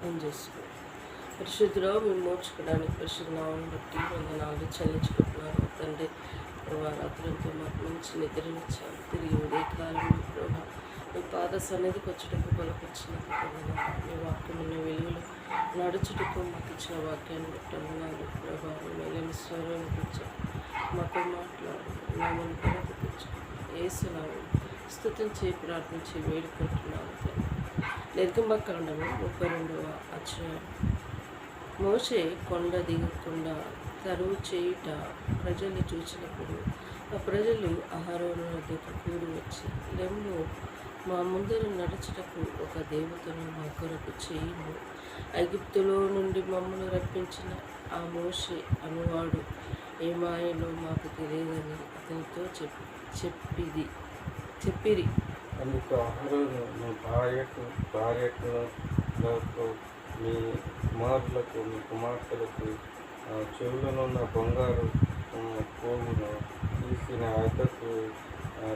అని చేసుకో. పరిశుద్ధిలో విమోచకడానికి పరిశుద్ధ నామం బట్టి వందనాలు చెల్లించుకుంటున్నాను తండ్రి. రాత్రులతో మాకు మంచి నిద్రనిచ్చాను. తిరిగి ఉదయకాలంలో ప్రభా నీ పాద సన్నిధికి వచ్చుటకు బలపరిచినందుకు వందనాలు. నీ వాక్యం ఉన్న వెలుగులో నడుచుటకు మాకు ఇచ్చిన వాక్యాన్ని బట్టి వందనాలు ప్రభా. మేలని స్వరం కూర్చొని మాతో మాట్లాడు. నామని బలపరించుకుని ఏసునామం స్తుతించి ప్రార్థించి వేడుకుంటున్నాను తండ్రి. నిర్గమకాండము 32వ అధ్యాయం. మోషే కొండ దిగకుండా తరువు చేయుట ప్రజలు చూసినప్పుడు ఆ ప్రజలు అహరోను వద్దకు కూడి వచ్చి, లెమ్ము, మా ముందర నడుచుటకు ఒక దేవతను మా కొరకు చేయుము. ఐగుప్తులో నుండి మమ్మల్ని రప్పించిన ఆ మోషే అనువాడు ఏమాయనో మాకు తెలియదని అతనితో చెప్పిరి. అందుకు అహరోను, మీ భార్యకు మీ కుమారులకు మీ కుమార్తెలకు చెవులనున్న బంగారు పోగును తీసి నా వద్దకు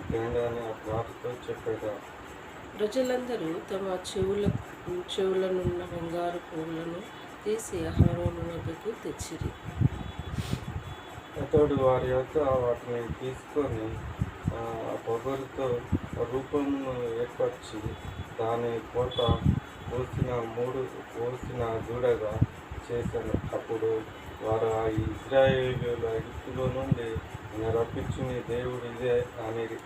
తినడాన్ని వారితో చెప్పాడు. ప్రజలందరూ తమ చెవులనున్న బంగారు పోగులను తీసి అహరోను వద్దకు తెచ్చిరి. అతడు వారి యొక్క వాటిని తీసుకొని పొగరుతో రూపమును ఏర్పరిచి దాని కోట పోసిన దూడగా చేశాను. అప్పుడు వారు ఆ ఇశ్రాయేలీయుల ఐగుప్తులో నుండి రప్పించిన దేవుడు ఇదే అనేది.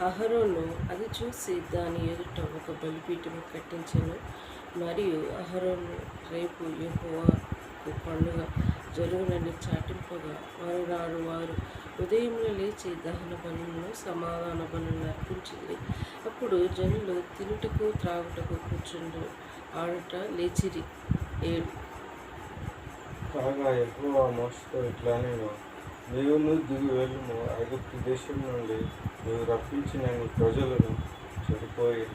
అహరోను అది చూసి దాని ఎదుట ఒక బలిపీఠము కట్టించెను. మరియు అహరోను రేపు యెహోవాకు పండుగ జరుగునని చాటింపగా మరునాడు వారు ఉదయంలో లేచి దహన బలులను సమాధాన బలులను అర్పించింది. అప్పుడు జనులు తినుటకు త్రాగుటకు కూర్చుండు ఆడుట లేచిరి. 7 కాగా యెహోవా మోషేతో ఇట్లా నేను, నీవును దిగి వెళ్ళుము, ఐగుప్తు దేశం నుండి నీవు రప్పించిన నీ ప్రజలను చెడిపోయి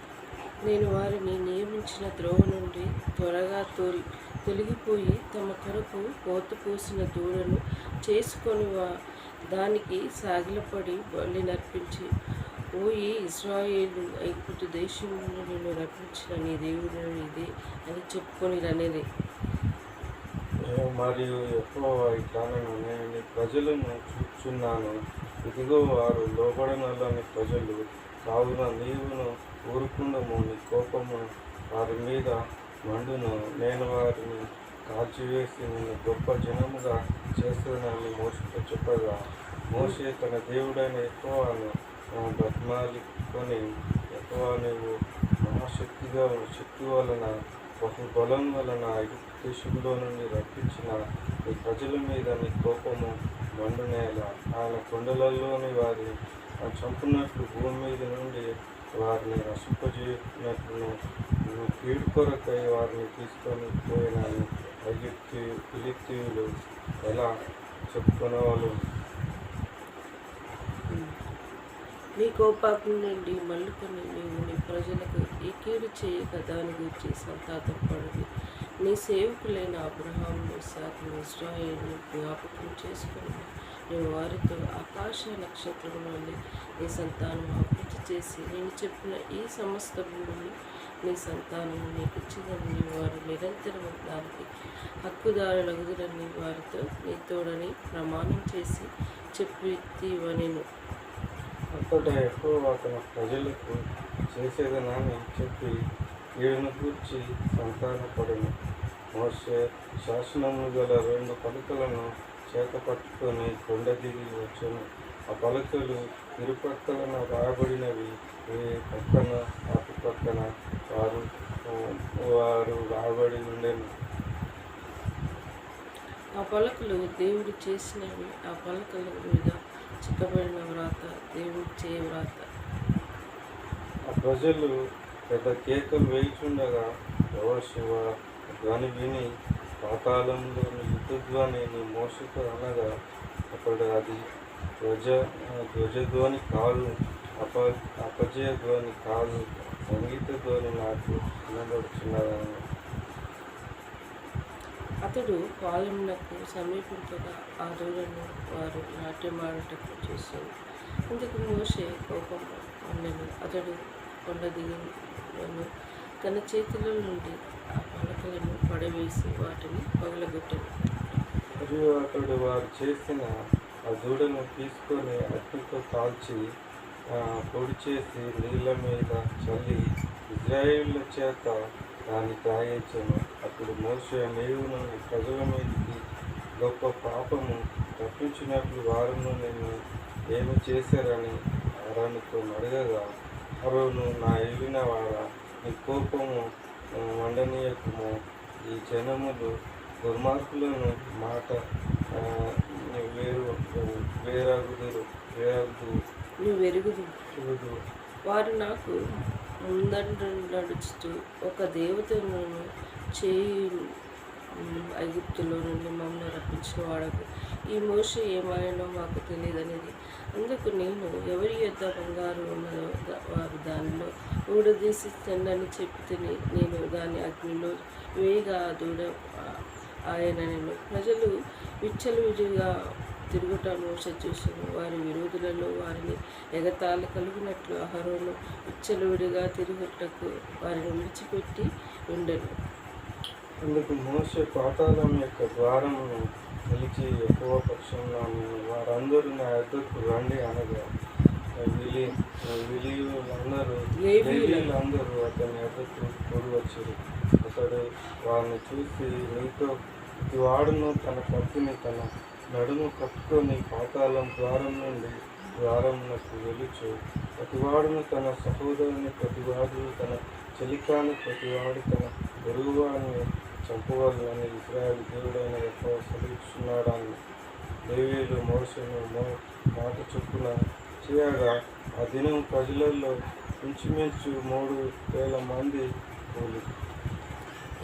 నేను వారిని నియమించిన త్రోవ నుండి త్వరగా తొలగిపోయి తమ కొరకు కోత పోసిన దూడను చేసుకొని దానికి సాగిలపడి బలి నర్పించి, ఓయి ఇశ్రాయేలు, ఐగుప్తు దేశం నుండి నేను రప్పించిన నీ దేవుడు ఇదే అని చెప్పుకొని రనేది. మరియు యెహోవా ఇట్లా నేను నీ ప్రజలను చూచున్నాను, ఇదిగో వారు లోబడనల్లని ప్రజలు, కావున నీవును ఊరుకుండము, నీ కోపము వారి మీద మండును, నేను వారిని కాల్చివేసి నిన్ను గొప్ప జనముగా చేస్తానని మోషేతో చెప్పగా, మోషే తన దేవుడైన యెహోవాను బ్రతిమాలుకొని, యెహోవా నీవు శక్తి వలన బహుబలం వలన ఐగుప్తు దేశంలో నుండి రప్పించిన నీ ప్రజల మీద నీ కోపము మండునేలా. ఆయన కొండలలోని వారిని చంపునట్లు భూమి మీద నుండి వారిని నశింపజేసినట్లును కీడు కొరకై వారిని తీసుకొని పోయినాను. ఫిలిష్తీయులు ఎలా చెప్పుకునేవాళ్ళు? నీ కోపాగ్ని నుండి మల్లుకొని నీవు నీ ప్రజలకు ఈ కీడు చేయక దాని గురించి సంతాపపడదు. నీ సేవకులైన అబ్రహామును, ఇస్సాకును, ఇశ్రాయేలును జ్ఞాపకం చేసుకుని నేను వారితో ఆకాశ నక్షత్రం వల్ల నీ సంతానం అభివృద్ధి చేసి నేను చెప్పిన ఈ సమస్త భూమిని నీ సంతానం నీకు ఇచ్చిందని వారు నిరంతరం దానికి హక్కుదారులగుదురని వారితో నీతోడని ప్రమాణం చేసి చెప్పివనెను. అంతటా యెహోవా తన ప్రజలకు చేసేదనని చెప్పి కీడును గూర్చి సంతానపడెను. మోషే శాసనము గల 2 పలకలను చేత పట్టుకొని కొండ దిగి వచ్చెను. ఆ పలకలు ఇరుపక్కలన రాయబడినవి, ఈ పక్కన అటు పక్కన వారు రాయబడి ఉండెను. ఆ పలకలు దేవుడు చేసినవి. ఆ పలకల మీద చిక్కబడిన వ్రాత దేవుడు చేయ వ్రాత. ఆ ప్రజలు పెద్ద కేకలు వేయుచుండగా యెహోషువ ధ్వని విని పాతాళంలోని యుద్ధధ్వనిని మోషేతో అనగా, అప్పుడు అది ధ్వజధ్వని కాదు, అపజయ ధ్వని కాదు, సంగీత ధ్వని నాకు వినబడుచున్నదని. అతడు పాలెమునకు సమీపింపగా ఆ దూడను వారు నాట్యమాడుటకు చూశారు. ఇందుకు మోషే కోపం ఉండెను. అతడు కొండ దిగి యెహోవాను తన చేతిలో నుండి ఆ పలకలను పడవేసి వాటిని పగలగొట్టెను. మరియు అతడు వారు చేసిన ఆ దూడను తీసుకొని అగ్నితో కాల్చి పొడి చేసి నీళ్ళ మీద చల్లి ఇజ్రాయేళ్ల చేత దాన్ని త్రాగించెను. అప్పుడు మోషే, నీవును నీ ప్రజల మీదకి గొప్ప పాపము తప్పించినట్లు వారును నిన్ను ఏమి చేశారని అహరోనుతో అడగగా, అహరోను, నా ఏలినవాడా, నీ కోపము మండనీయకుము. ఈ జనములు దుర్మార్గులను మాట నువ్వెరుగుదు. వారు నాకు ముందంట నడుచుతూ ఒక దేవతను చేయి ఐగుప్తులో నుండి మమ్మల్ని రప్పించిన వాడకు. ఈ మోషే ఏమాయనో మాకు తెలియదనేది. అందుకు నేను, ఎవరి యొద్ద బంగారు ఉన్నదో వారు దానిలో ఊడదీసి తెండని చెప్పి నేను దాన్ని అగ్నిలో వేయగా ఆ దూడ ఆయనను. ప్రజలు విచ్చలవిడిగా తిరుగుట మోషే చూసెను. వారి విరోధులలో వారిని ఎగతాళి కలిగినట్లు అహరోను విచ్చలవిడిగా తిరుగుటకు వారిని విడిచిపెట్టి ఉండెను. అందుకు మోషే పాతాళం యొక్క ద్వారమును నిలిచి యెహోవా పక్షంలో వారందరూ నా యొద్దకు రండి అనగా, లేవీయులందరూ అతని యొద్దకు కూడి వచ్చారు. అతడు వారిని చూసి, నీతో ప్రతివాడును తన కత్తిని తన నడుము కట్టుకొని పాతాళం ద్వారం నుండి ద్వారమునకు వెలుచు, ప్రతివాడును తన సహోదరుని, ప్రతివాడు తన చెలికాని, ప్రతివాడు తన పొరుగువాడిని చంపవలనని ఇశ్రాయేలు దేవుడైన యెహోవా సెలవిస్తున్నాడని. లేవీయులు మోషేను మాట చొప్పున చేయగా ఆ దినం ప్రజలలో ఇంచుమించు 3,000 మంది కూలి.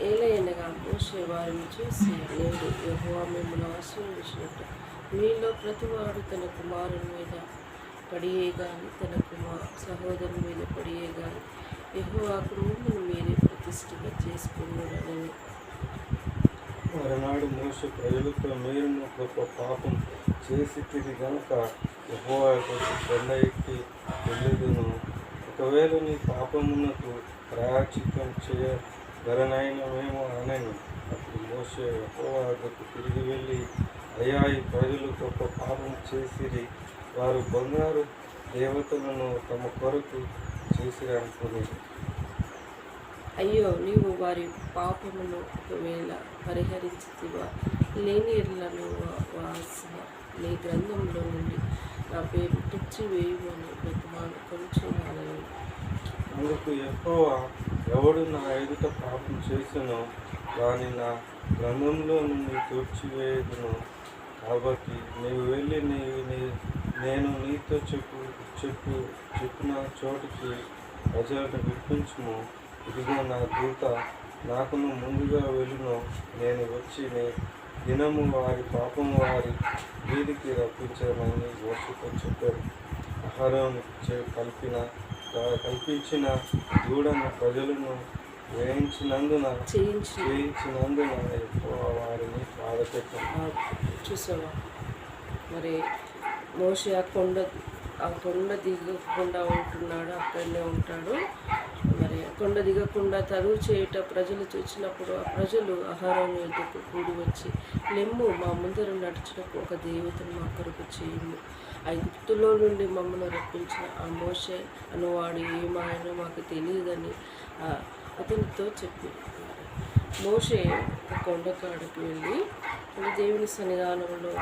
ఏలయనగా మోషే వారిని చూసి, నేడు యెహోవా మిమ్మల్ని ఆశీర్వదించినట్టు మీలో ప్రతివాడు తన కుమారుని మీద పడియే గాని తన సహోదరుని మీద పడియే గాని యెహోవాకు మిమ్మల్ని మీరే ప్రతిష్ఠగా చేసుకున్నాడని. మరునాడు మోషే ప్రజలతో, మీరును గొప్ప పాపం చేసితిరి గనుక యెహోవా కొండ ఎక్కి వెళ్ళుదును. ఒకవేళ నీ పాపమునకు ప్రాయశ్చిత్తం చేయగలనైనమేమో అనని. అప్పుడు మోషే యెహోవా వద్దకు తిరిగి వెళ్ళి, అయ్యా, ఈ ప్రజలు గొప్ప పాపం చేసిరి. వారు బంగారు దేవతలను తమ కొరకు చేసిరి అనుకునేది. అయ్యో, నీవు వారి పాపమును ఒకవేళ పరిహరించితివా, లేని ఎడ్లను వాసిన నీ గ్రంథంలో నుండి నా పేరు తుడిచివేయమని బ్రతిమాలు కొంచెం. అందుకు యెహోవా, ఎవడు నా ఎదుట పాపం చేసినో వాని నా గ్రంథంలో నుండి తుడిచివేయుదును. కాబట్టి నీవు వెళ్ళి నేను నీతో చెప్పిన చోటికి ప్రజలను విప్పించుము. ఇదిగో నా దూత నాకును ముందుగా వెళ్ళును. నేను వచ్చి దినము వారి పాపము వారి వీధికి రప్పించానని మోషేతో చెప్పారు. అహరోను కల్పించిన దూడను ప్రజలను చేయించినందున వారిని బాధపెట్టాను. చూసావా, మరి మోషే ఆ కొండ దిగకుండా ఉంటున్నాడు, అక్కడనే ఉంటాడు. మరి కొండ దిగకుండా తరువు చేయుట ప్రజలు చూసినప్పుడు ఆ ప్రజలు అహరోను యొద్దకు కూడి వచ్చి, లెమ్ము, మా ముందర నడుచుటకు ఒక దేవతను మా కొరకు చేయుము. ఐగుప్తులో నుండి మమ్మల్ని రప్పించిన ఆ మోషే అనువాడు ఏమాయనో మాకు తెలియదని అతనితో చెప్పి, మోషే కొండ కాడికి వెళ్ళి దేవుని సన్నిధానంలో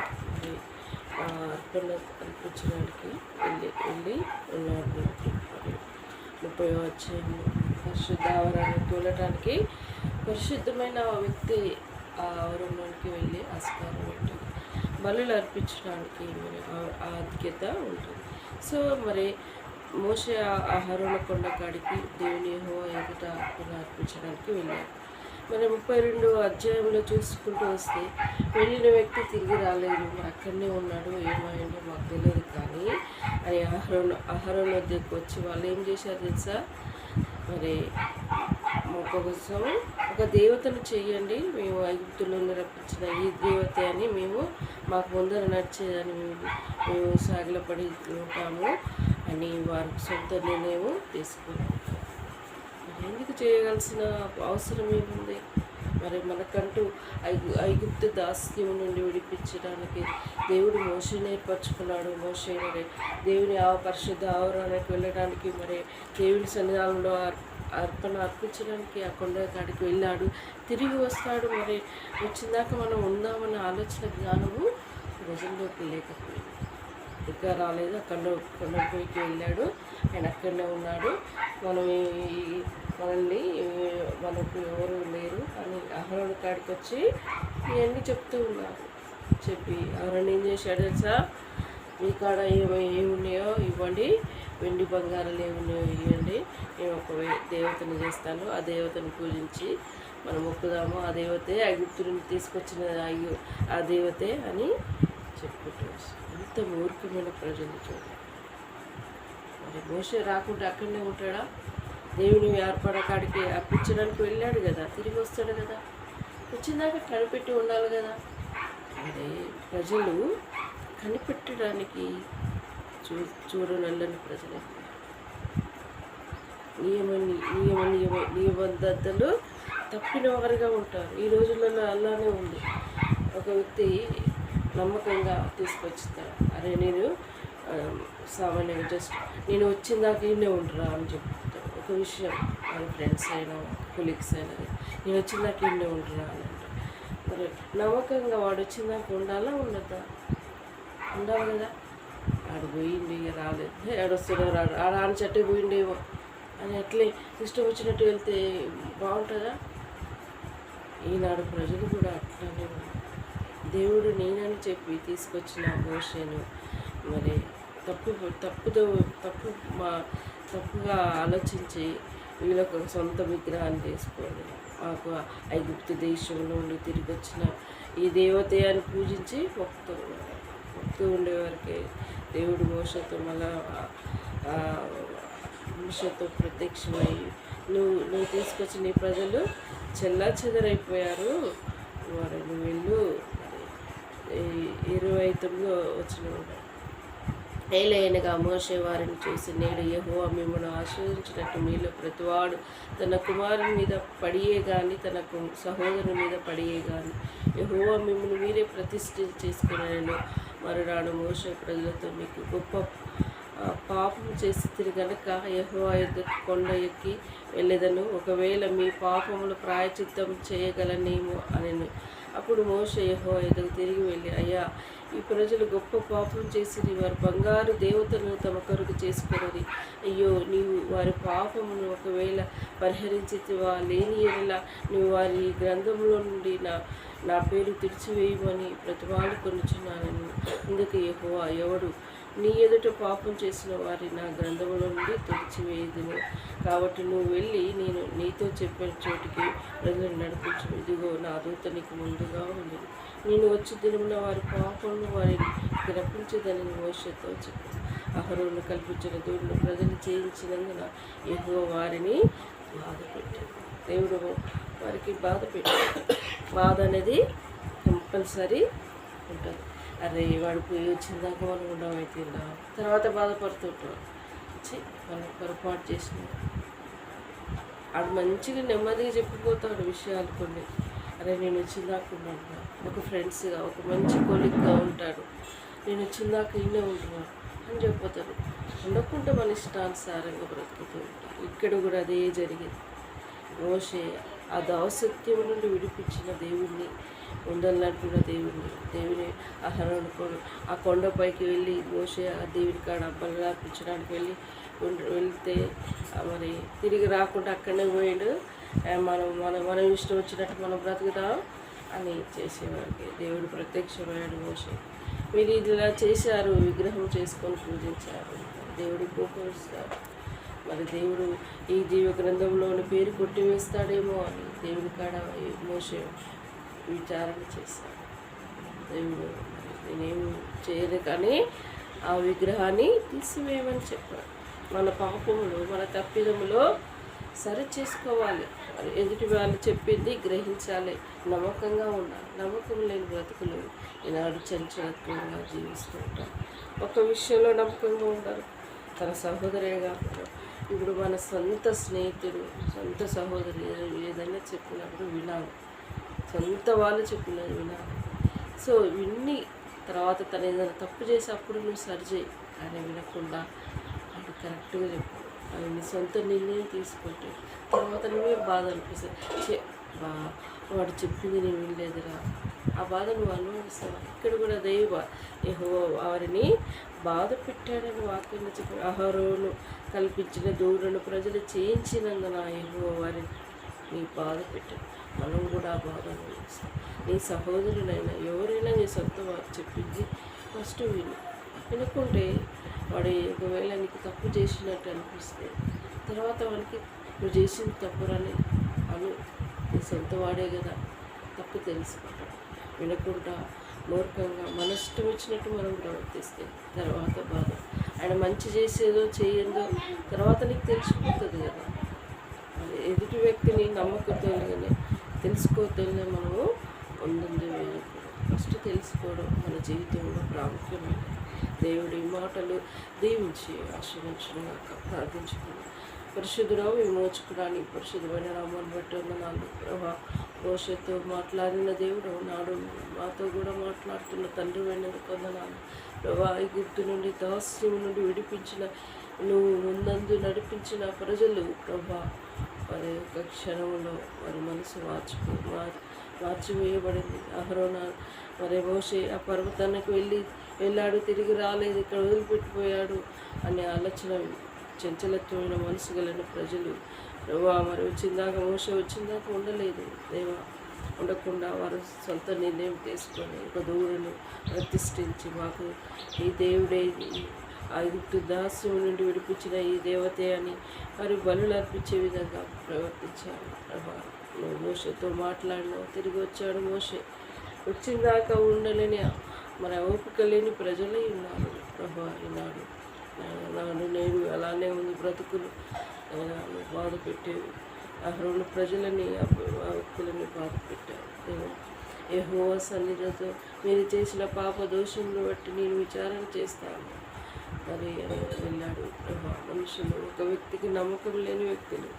అర్పణ అర్పించడానికి వెళ్ళి ఉన్నాడు. 30వ అధ్యాయంలో పరిశుద్ధ ఆవరణాన్ని తోలటానికి పరిశుద్ధమైన వ్యక్తి ఆ ఆవరణలోనికి వెళ్ళి ఆస్కారం ఉంటుంది. బలులు అర్పించడానికి మరి ఆధిక్యత ఉంటుంది. సో మరి మోషే అహరోను కొండ కాడికి దేవుని యెహోవా ఎదుట అర్పణ అర్పించడానికి వెళ్ళారు. మరి 32వ అధ్యాయంలో చూసుకుంటూ వస్తే వెళ్ళిన వ్యక్తి తిరిగి రాలేదు, మరి అక్కడనే ఉన్నాడు, ఏమైందో మాకు తెలియదు. కానీ అని అహరోను వద్దకు వచ్చి వాళ్ళు ఏం చేశారు తెలుసా, మరి కోసం ఒక దేవతను చెయ్యండి, మేము ఐగుప్తులో రప్పించిన ఈ దేవత అని మాకు ముందర నడిచేదని మేము సాగిలపడి ఉంటాము అని వారికి సొంత నిర్ణయం తీసుకున్నాం. మరి ఎందుకు చేయవలసిన అవసరం ఏముంది? మరి మనకంటూ ఐగుప్తు దాస్యం నుండి విడిపించడానికి దేవుడు మోషేని ఏర్పరచుకున్నాడు. మోషే మరి దేవుని పరిశుద్ధ ఆవరణకు వెళ్ళడానికి, మరి దేవుని సన్నిధానంలో అర్పణ అర్పించడానికి ఆ కొండ కాడికి వెళ్ళాడు. తిరిగి వస్తాడు. మరి వచ్చిందాక మనం ఉందామన్న ఆలోచన జ్ఞానము ప్రజల్లోకి లేకపోయింది. ఇంకా రాలేదు. కొండపైకి వెళ్ళాడు. ఆయన అక్కడనే ఉన్నాడు. మనకు ఎవరు లేరు అని అహరోను కాడికి వచ్చి ఇవన్నీ చెప్తూ ఉన్నారు. చెప్పి అహరోను ఏం చేశాడు తెలుసా? మీ కాడ ఏమున్నాయో ఇవ్వండి, వెండి బంగారాలు ఏమున్నాయో ఇవ్వండి, నేను ఒక దేవతను చేస్తాను, ఆ దేవతను పూజించి మనం మొక్కుదాము, ఆ దేవతే ఐగుప్తుని తీసుకొచ్చిన ఆ దేవతే అని చెప్పుకుంటూ ఎంత మూర్ఖమైన ప్రజలు చూడండి. మరి మోషే రాకుండా అక్కడనే ఉంటాడా? దేవుని ఏర్పడ కాడికి అర్పించడానికి వెళ్ళాడు కదా, తిరిగి వస్తాడు కదా, వచ్చిందాక కనిపెట్టి ఉండాలి కదా. మరి ప్రజలు కనిపెట్టడానికి చూడనల్లని ప్రజలు నియమబద్ధతలు తప్పిన వారుగా ఉంటారు. ఈ రోజులలో అలానే ఉంది. ఒక వ్యక్తి నమ్మకంగా తీసుకొచ్చుతాడు, అరే నేను సామాన్యంగా జస్ట్ నేను వచ్చిందాక ఈయనే ఉండరా అని చెప్తాడు. ఒక విషయం వాళ్ళ ఫ్రెండ్స్ అయినా కొలీగ్స్ అయినా నేను వచ్చిందాక ఈయనే ఉండరా అని అంటారు. మరి నమ్మకంగా వాడు వచ్చిందాక ఉండాలా ఉండద్దా? ఉండాలి కదా. ఆడు పోయిండి రాలేదు, ఆడొస్తాడో రాడు, ఆడ చెట్టు పోయిండేమో అని అట్లే ఇష్టం వచ్చినట్టు వెళ్తే బాగుంటుందా? ఈనాడు ప్రజలు కూడా అట్లానే ఉన్నారు. దేవుడు నేనని చెప్పి తీసుకొచ్చిన మోషేను మరి తప్పుగా ఆలోచించి వీళ్ళకు సొంత విగ్రహాన్ని చేసుకోండి. మాకు ఐగుప్తు దేశంలో నుండి తిరిగి వచ్చిన ఈ దేవతే అని పూజించి మొక్కుతూ ఉండేవారికి దేవుడు మోషతో మోషతో ప్రత్యక్షమై నువ్వు తీసుకొచ్చి నీ ప్రజలు చెల్లాచెదరైపోయారు, మరి నువ్వు వెళ్ళు 29 వచ్చిన ఏలైనగా మోషే వారిని చూసి, నేడు యెహోవా మిమ్మల్ని ఆశీర్వదించినట్టు మీలో ప్రతివాడు తన కుమారుని మీద పడియే కానీ తన సహోదరుని మీద పడియే కానీ యెహోవా మిమ్మల్ని మీరే ప్రతిష్ఠ చేసుకున్నాను. మరునాడు మోషే ప్రజలతో, మీకు గొప్ప పాపం చేసి గనక యెహోవా ఎదుటి కొండ ఎక్కి వెళ్ళేదను, ఒకవేళ మీ పాపములు ప్రాయచిత్తం చేయగలనేమో అనెను. అప్పుడు మోషే యెహోవా ఎదుగు తిరిగి వెళ్ళి, అయ్యా, ఈ ప్రజలు గొప్ప పాపం చేసి వారి బంగారు దేవతలను తమ కొరకు చేసుకున్నది. అయ్యో, నీవు వారి పాపమును ఒకవేళ పరిహరించితివా, లేని ఎడల నీవు వారి గ్రంథంలో నుండి నా పేరు తుడిచివేయమని ప్రతివాడు కొనుచున్నానని. అందుకే యెహోవా, ఎవడు నీ ఎదుట పాపం చేసిన వారి నా గ్రంథంలో నుండి తుడిచివేయుదును. కాబట్టి నువ్వు వెళ్ళి నేను నీతో చెప్పిన చోటికి ప్రజలను నడిపించు. ఇదిగో నా దూత నీకు ముందుగా ఉంది. నేను వచ్చి దినమున వారి పాపంను వారిని రప్పించదని మోషేతో చెప్పాను. అహరోను కల్పించిన దూడును ప్రజలు చేయించినందున యెహోవా వారిని బాధ పెట్టాడు. దేవుడు వారికి బాధ పెట్టాడు. బాధ అనేది కంపల్సరీ ఉంటుంది. అరే, వాడు పోయి వచ్చిందాక మనం ఉండమైతే తర్వాత బాధపడుతుంటాం. మనం పొరపాటు చేసిన ఆడు మంచిగా నెమ్మదిగా చెప్పిపోతాడు విషయాలు కొన్ని. అరే, నేను వచ్చిందాక ఉన్నాను, ఒక ఫ్రెండ్స్గా ఒక మంచి కొలిగ్గా ఉంటాడు, నేను వచ్చిందాక ఈయనే ఉంటున్నాను అని చెప్పిపోతారు. ఉండకుండా మన ఇష్టానుసారంగా బ్రతుకుతూ ఉంటారు. ఇక్కడ కూడా అదే జరిగింది. మోషే ఆ దాసత్యం నుండి విడిపించిన దేవుణ్ణి ఉండాలంటున్న దేవుని అహరోను ఆ కొండపైకి వెళ్ళి మోషే ఆ దేవుని కాడ బలి అర్పించడానికి వెళ్తే మరి తిరిగి రాకుండా అక్కడనే పోయాడు. మనం ఇష్టం వచ్చినట్టు మనం బ్రతుకుతాం అని చేసేవారికి దేవుడు ప్రత్యక్షమయ్యాడు. మోషే, మీరు ఇలా చేశారు, విగ్రహం చేసుకొని పూజించారు, దేవుడు కోపమిస్తారు. మరి దేవుడు ఈ జీవ గ్రంథంలోని పేరు కొట్టివేస్తాడేమో అని దేవుడి కాడ మోషే విచారణ చేశాడు. దేవుడు నేనేం చేయను కానీ ఆ విగ్రహాన్ని తీసివేయమని చెప్పాడు. మన పాపములు మన తప్పిదములో సరి చేసుకోవాలి. ఎదుటి వాళ్ళు చెప్పింది గ్రహించాలి, నమ్మకంగా ఉండాలి. నమ్మకం లేని బ్రతుకులు ఈనాడు చంచలత్వంగా జీవిస్తూ ఉంటారు. ఒక విషయంలో నమ్మకంగా ఉంటారు, తన సహోదరే కాకుండా ఇప్పుడు మన సొంత స్నేహితుడు, సొంత సహోదరు ఏదైనా చెప్పినప్పుడు వినాలి, సొంత వాళ్ళు చెప్పినది వినాలి. సో విన్ని తర్వాత తను ఏదైనా తప్పు చేసి అప్పుడు నువ్వు సరిచేయి, కానీ వినకుండా అది కరెక్ట్గా చెప్పు. అది నీ సొంత నిర్ణయం తీసుకుంటే తర్వాత నువ్వే బాధ అనిపిస్తుంది, వాడు చెప్పింది నేను వినలేదురా, ఆ బాధ నువ్వు అనుభవిస్తావా? ఇక్కడ కూడా వారిని బాధ పెట్టాడని వాక్యంలో చెప్పి అహరోను కల్పించిన దూడను ప్రజలు చేయించినందున వారిని నీ బాధ పెట్టాడు. మనం కూడా ఆ బాధ అనుభవిస్తాం. నీ సహోదరునైనా ఎవరైనా నీ సొంత వారు చెప్పింది ఫస్ట్ వినుకుంటే వాడు ఒకవేళ నీకు తప్పు చేసినట్టు అనిపిస్తే తర్వాత వానికి నువ్వు చేసింది తప్పురని నీ సొంత వాడే కదా, తప్పు తెలుసుకుంటాడు. వినకుండా మూర్ఖంగా మన ఇష్టం వచ్చినట్టు మనం ప్రవర్తిస్తే తర్వాత బాధ. ఆయన మంచి చేసేదో చేయందో తర్వాత నీకు తెలిసిపోతుంది కదా. ఎదుటి వ్యక్తిని నమ్మకతోనే తెలుసుకోతోనే మనము ముందుంది వేయకూడదు. ఫస్ట్ తెలుసుకోవడం మన జీవితంలో ప్రాముఖ్యమైనది. దేవుడి మాటలు దీవించి ఆశీర్వదించుగా ప్రార్థించుకున్నాం. పరిశుద్ధుడు విమోచకుడానికి పరిశుద్ధమైన నామాన్ని బట్టి వందనాలు ప్రభా. మోషేతో మాట్లాడిన దేవుడు నాడు మాతో కూడా మాట్లాడుతున్న తండ్రి అయినందుకు వందనాలు ప్రభా. ఐగుప్తు నుండి దాస్యం నుండి విడిపించిన నువ్వు ముందందు నడిపించిన ప్రజలు ప్రభా, వారి యొక్క క్షణంలో వారి మనసు మార్చివేయబడింది. అహరోను మరి మోషే ఆ పర్వతానికి వెళ్ళాడు, తిరిగి రాలేదు, ఇక్కడ వదిలిపెట్టిపోయాడు అనే ఆలోచన చంచలత్వమైన మనసు కలిగిన ప్రజలు ప్రభా మరి వచ్చిందాక ఉండలేదు దేవా. ఉండకుండా వారు సొంత నిర్ణయం తీసుకొని ఒక దూడను ప్రతిష్ఠించి మాకు ఈ దేవుడే ఐగుప్తు దాస్యం నుండి విడిపించిన ఈ దేవతే అని వారి బలులు అర్పించే విధంగా ప్రవర్తించారు ప్రభా. నువ్వు మోషేతో మాట్లాడినావు, తిరిగి వచ్చాడు మోషే. వచ్చిందాకా ఉండలేని మన ఓపిక లేని ప్రజలే ఉన్నారు ప్రభా. ఈనాడు నేడు అలానే ఉంది బ్రతుకులు. బాధ పెట్టేవి అహరోను ప్రజలని ఆ వ్యక్తులని బాధ పెట్టారు. యెహోవా సన్నిధితో మీరు చేసిన పాప దోషంలో బట్టి నేను విచారణ చేస్తాను మరి వెళ్ళాడు ప్రభా. మనుషులు ఒక వ్యక్తికి నమ్మకం లేని వ్యక్తులు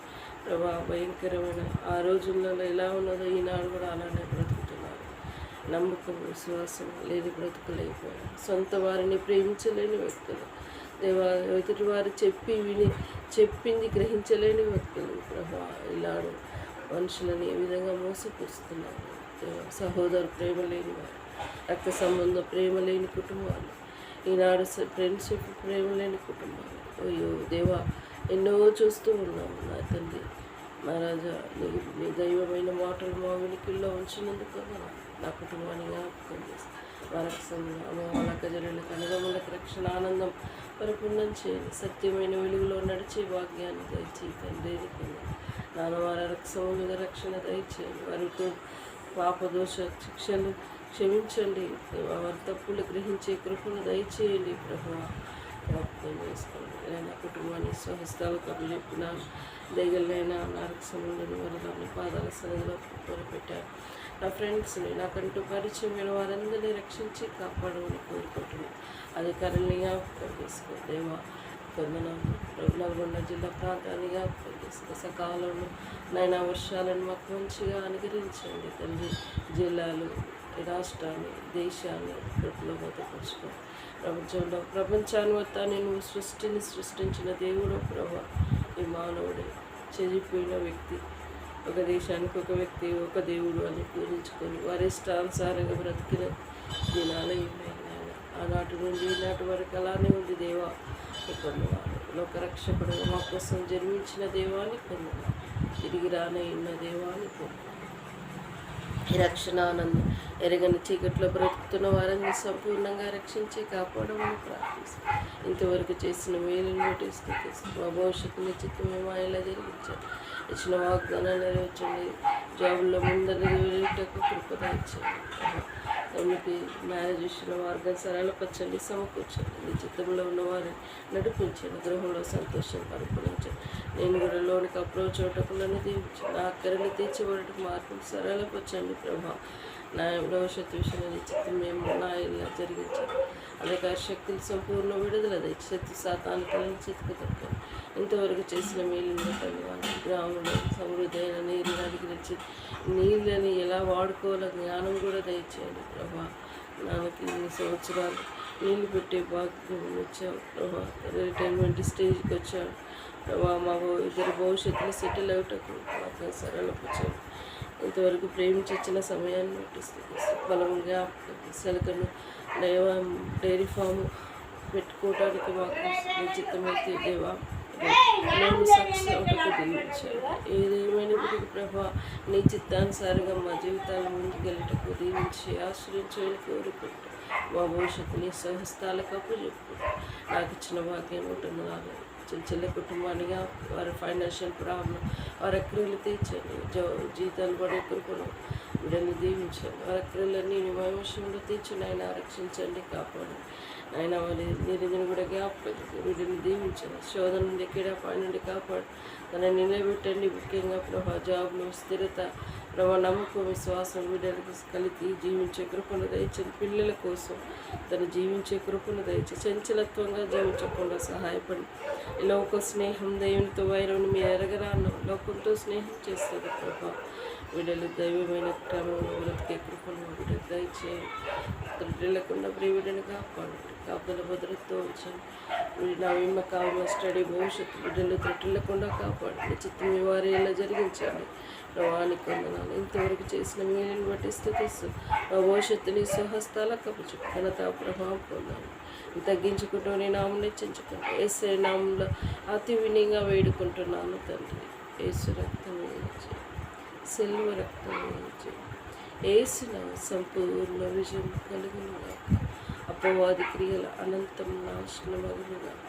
ప్రభా, భయంకరమైన ఆ రోజుల్లో ఎలా ఉన్నదో ఈనాడు కూడా అలానే బ్రతుకుతున్నారు. నమ్మకం విశ్వాసం లేని బ్రతుకులైపోయారు. సొంత వారిని ప్రేమించలేని వ్యక్తులు దేవా. ఎదుటి వారు చెప్పింది గ్రహించలేని వ్యక్తులు ప్రభా. ఇలాడు మనుషులని ఏ విధంగా మోసపరుస్తున్నారు దేవా. సహోదరు ప్రేమ లేని వారు, రక్త సంబంధం ప్రేమ లేని కుటుంబాలు, ఈనాడు ఫ్రెండ్షిప్ ప్రేమ లేని కుటుంబాలు. అయ్యో దేవా, ఎన్నో చూస్తూ ఉన్నాము నా తండ్రి. మహారాజా నీ దైవమైన మాటలు మా వెనుకల్లో ఉంచినందుకు నా కుటుంబాన్ని జ్ఞాపకం చేసి వాళ్ళకి జరిగిన కనుగొమలకు రక్షణ ఆనందం పరిపూర్ణం చేయండి. సత్యమైన వెలుగులో నడిచే భాగ్యాన్ని దయచేయి తండ్రి. నాన్న వారి రక్షణ రక్షణ దయచేయండి. వారితో పాపదోష శిక్షలు క్షమించండి. వారి తప్పులు గ్రహించే కృపను దయచేయండి ప్రభు. జ్ఞాపకం చేసుకోండి. నా కుటుంబాన్ని స్వహస్తాలకు అప్పచెప్పిన దయగలైనా నరకసముందని వరదాన్ని పాదాల సన్నిధిలో పెట్టారు. నా ఫ్రెండ్స్ని నాకంటూ పరిచయమైన వారందరినీ రక్షించి కాపాడమని కోరుకుంటున్నాను. అధికారుల్ని జ్ఞాపకం చేసుకో దేవా. నల్గొండ జిల్లా ప్రాంతాన్ని జ్ఞాపకం చేసుకో. సకాలంలో నైనా వర్షాలను మాకు మంచిగా అనుగ్రహించండి తండ్రి. జిల్లాలు, రాష్ట్రాన్ని, దేశాన్ని కృపలో భద్రపరుచుకో. ప్రపంచాన్ని మొత్తాన్ని నువ్వు సృష్టించిన దేవుడు ప్రభా. ఈ మానవుడే చెదిరిపోయిన వ్యక్తి, ఒక దేశానికి ఒక వ్యక్తి ఒక దేవుడు అని పూజించుకొని వారి ఇష్టానుసారంగా బ్రతికిన దినాలే ఉన్నాయి. ఆనాటి నుండి ఈనాటి వరకు అలానే ఉంది దేవా. కొందరు లోకరక్షకుడు మా కోసం జన్మించిన దేవాన్ని కొందరు తిరిగి రానయ్యున్న దేవాన్ని కొందరు ఈ రక్షణానందం ఎరగని చీకట్లో బ్రతుకుతున్న వారిని సంపూర్ణంగా రక్షించి కాపాడమని ప్రార్థిస్తాం. ఇంతవరకు చేసిన మేలుని బట్టి స్తుతిస్తాం. మా భవిష్యత్తు నిశ్చితమే మాయలా జరిగించారు. ఇచ్చిన వాగ్దానాలు నెరవేర్చండి. జాబుల్లో ముందర కృపద ఇచ్చారు. తమకి మ్యారేజ్ ఇచ్చిన మార్గం సరళపరచండి, సమకూర్చండి. నీ చిత్తంలో ఉన్నవారిని నడిపించండి. గృహంలో సంతోషం పరిపూరించండి. నేను కూడా లోనికి అప్రోచ్ అవటకులను దీవించండి. నా అక్కరని తీర్చబడటకు మార్గం సరళపరచండి ప్రభా. నా భవిష్యత్తు విషయంలో నీ చిత్తం మేము నా ఇలా జరిగించండి. అధికార శక్తులు సంపూర్ణ విడుదల శక్తి సాతానికలను చితుకు తప్పండి. ఇంతవరకు చేసిన మేలుని బట్టి గ్రామంలో సమృద్ధి అయిన నీరు అడిగి నీళ్ళని ఎలా వాడుకోవాలో జ్ఞానం కూడా దయచేయండి ప్రభా. నాకు ఇన్ని సంవత్సరాలు నీళ్ళు పెట్టే భాగ్యం వచ్చావు ప్రభా. రిటైర్మెంట్ స్టేజ్కి వచ్చాడు ప్రభా. మా ఇద్దరు భవిష్యత్తులో సెటిల్ అవుటకు మాకు సరళపరిచాడు. ఇంతవరకు ప్రేమించిన సమయాన్ని బట్టి బలంగా సెలకను డైరీ ఫామ్ పెట్టుకోవడానికి మాకు నిశ్చితమైతే దేవా నేను సక్సెస్ ఒకటి దీవించాను. ఏదేమైనప్పటికీ ప్రభా నీ చిత్తానుసారంగా మా జీవితాలు ముందుకెళ్ళటకు దీవించి ఆశ్రయించాలని కోరుకుంటూ మా భవిష్యత్తుని స్వహస్తాలకు అప్పచెప్పుకుంటూ నాకు ఇచ్చిన భాగ్యం ఉంటున్నాను. చిన్న కుటుంబానిగా వారి ఫైనాన్షియల్ ప్రాబ్లం వారి అక్రియలు తీర్చండి. జీతాలు పడే కృపను వీళ్ళని దీవించండి. వారి అక్రియలన్నీ మా విషయంలో తీర్చండి. ఆయన రక్షించండి, కాపాడండి. ఆయన వారి నిరంజన కూడా జ్ఞాపకం వీటిని దీవించండి. శోధన నుండి కీడాపాయ నుండి కాపాడు తనని నిలబెట్టండి. ముఖ్యంగా ప్రభా జాబ్లో స్థిరత ప్రభా నమ్మకం విశ్వాసం వీళ్ళకి కలిగి జీవించే కృపను దయచండి. పిల్లల కోసం తను జీవించే కృపను దయచి చంచలత్వంగా జీవించకుండా సహాయపడి లోక స్నేహం దేవునితో వైరం మీరు ఎరగరాను లోకంతో స్నేహం చేస్తుంది ప్రభా. వీడలు దైవమైన క్రమంలో బ్రతికే కృపను వీళ్ళకి దయచేయండి. త్రుటిల్లకుండా ప్రియవిడని కాపాడండి. కాపుదల భద్రతతో వచ్చాను. వీడి నా విమ్మ కావ్య స్టడీ భవిష్యత్తు బిడ్డలు త్రుటిల్లకుండా కాపాడండి. చిత్తం మీ వారి ఎలా జరిగించండి ప్రభానికి వందనాలు. ఇంతవరకు చేసిన మేలుని బట్టి స్థుతిస్తూ మా భవిష్యత్తుని స్వహస్తాలకు అప్పచు ఘనత ప్రభావం పొందాను. తగ్గించుకుంటూ నీ నామం హెచ్చించుకుంటూ యేసు నామంలో అతి వినయంగా వేడుకుంటున్నాను తండ్రి. యేసు రక్తం వేయించి సెల్వ రక్తం వేయించి యేసున సంపూర్ణ విజయం కలుగునుగాక. అపవాది క్రియల అనంతం నాశనమగునుగాక.